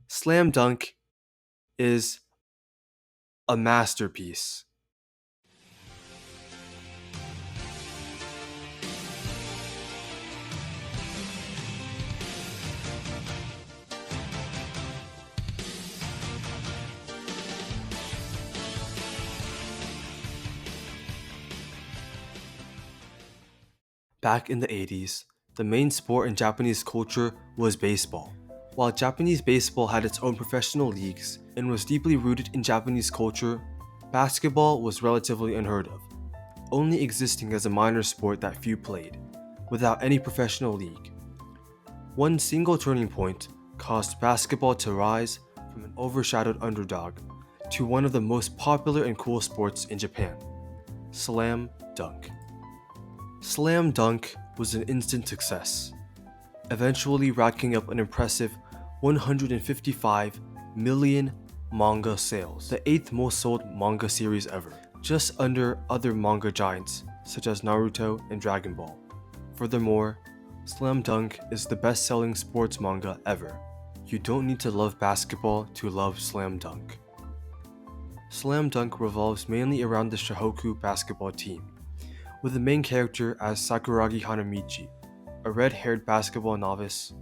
Slam Dunk is a masterpiece. Back in the 80s, the main sport in Japanese culture was baseball. While Japanese baseball had its own professional leagues and was deeply rooted in Japanese culture, basketball was relatively unheard of, only existing as a minor sport that few played, without any professional league. One single turning point caused basketball to rise from an overshadowed underdog to one of the most popular and cool sports in Japan: slam dunk. Slam Dunk was an instant success, eventually racking up an impressive 155 million manga sales, the 8th most sold manga series ever, just under other manga giants such as Naruto and Dragon Ball. Furthermore, Slam Dunk is the best-selling sports manga ever. You don't need to love basketball to love Slam Dunk. Slam Dunk revolves mainly around the Shohoku basketball team, with the main character as Sakuragi Hanamichi, a red-haired basketball novice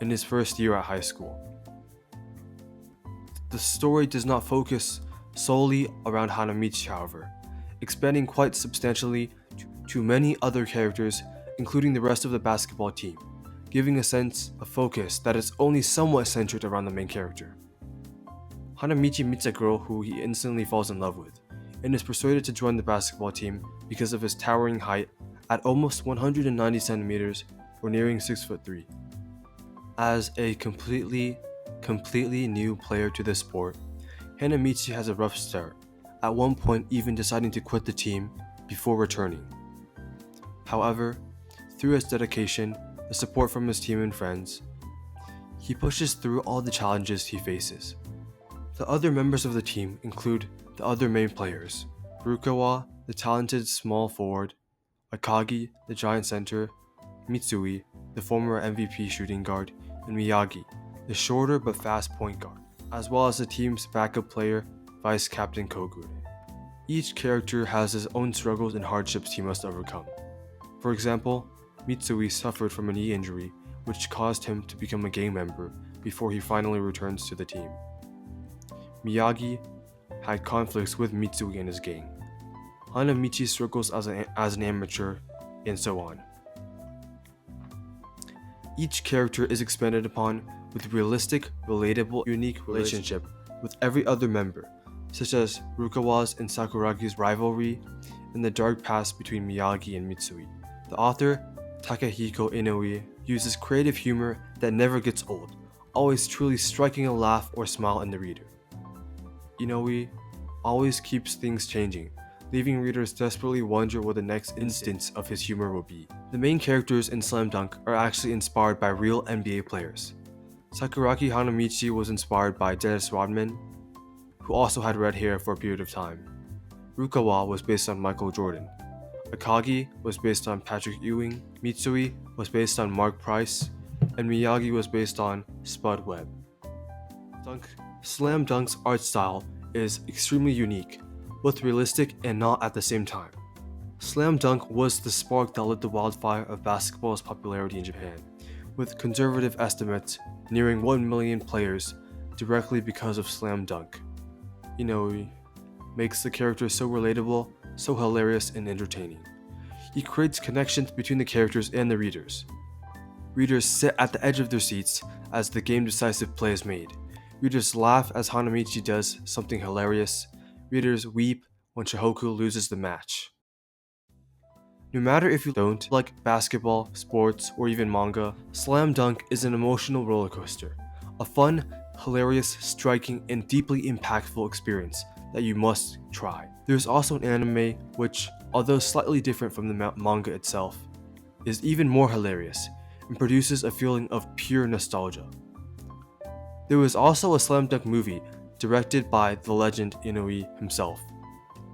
in his first year at high school. The story does not focus solely around Hanamichi, however, expanding quite substantially to many other characters, including the rest of the basketball team, giving a sense of focus that is only somewhat centered around the main character. Hanamichi meets a girl who he instantly falls in love with, and is persuaded to join the basketball team because of his towering height at almost 190 centimeters or nearing 6'3". As a completely new player to this sport, Hanamichi has a rough start, at one point even deciding to quit the team before returning. However, through his dedication, the support from his team and friends, he pushes through all the challenges he faces. The other members of the team include the other main players: Rukawa, the talented small forward, Akagi, the giant center, Mitsui, the former MVP shooting guard, and Miyagi, the shorter but fast point guard, as well as the team's backup player, Vice Captain Kogure. Each character has his own struggles and hardships he must overcome. For example, Mitsui suffered from a knee injury, which caused him to become a gang member before he finally returns to the team. Miyagi had conflicts with Mitsui and his gang. Hanamichi struggles as an amateur, and so on. Each character is expanded upon with realistic, relatable, unique relationship with every other member, such as Rukawa's and Sakuragi's rivalry and the dark past between Miyagi and Mitsui. The author, Takehiko Inoue, uses creative humor that never gets old, always truly striking a laugh or smile in the reader. Inoue always keeps things changing, leaving readers desperately wonder what the next instance of his humor will be. The main characters in Slam Dunk are actually inspired by real NBA players. Sakuragi Hanamichi was inspired by Dennis Rodman, who also had red hair for a period of time. Rukawa was based on Michael Jordan. Akagi was based on Patrick Ewing, Mitsui was based on Mark Price, and Miyagi was based on Spud Webb. Slam Dunk's art style is extremely unique, both realistic and not at the same time. Slam Dunk was the spark that lit the wildfire of basketball's popularity in Japan, with conservative estimates nearing 1 million players directly because of Slam Dunk. Inoue makes the character so relatable, so hilarious and entertaining. He creates connections between the characters and the readers. Readers sit at the edge of their seats as the game-decisive play is made. Readers laugh as Hanamichi does something hilarious. Readers weep when Shohoku loses the match. No matter if you don't like basketball, sports, or even manga, Slam Dunk is an emotional roller coaster. A fun, hilarious, striking, and deeply impactful experience that you must try. There's also an anime which, although slightly different from the manga itself, is even more hilarious and produces a feeling of pure nostalgia. There was also a Slam Dunk movie directed by the legend Inoue himself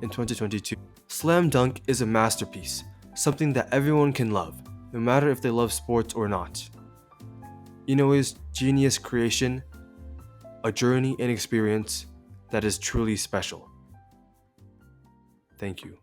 in 2022. Slam Dunk is a masterpiece, something that everyone can love, no matter if they love sports or not. Inoue's genius creation a journey and experience that is truly special. Thank you.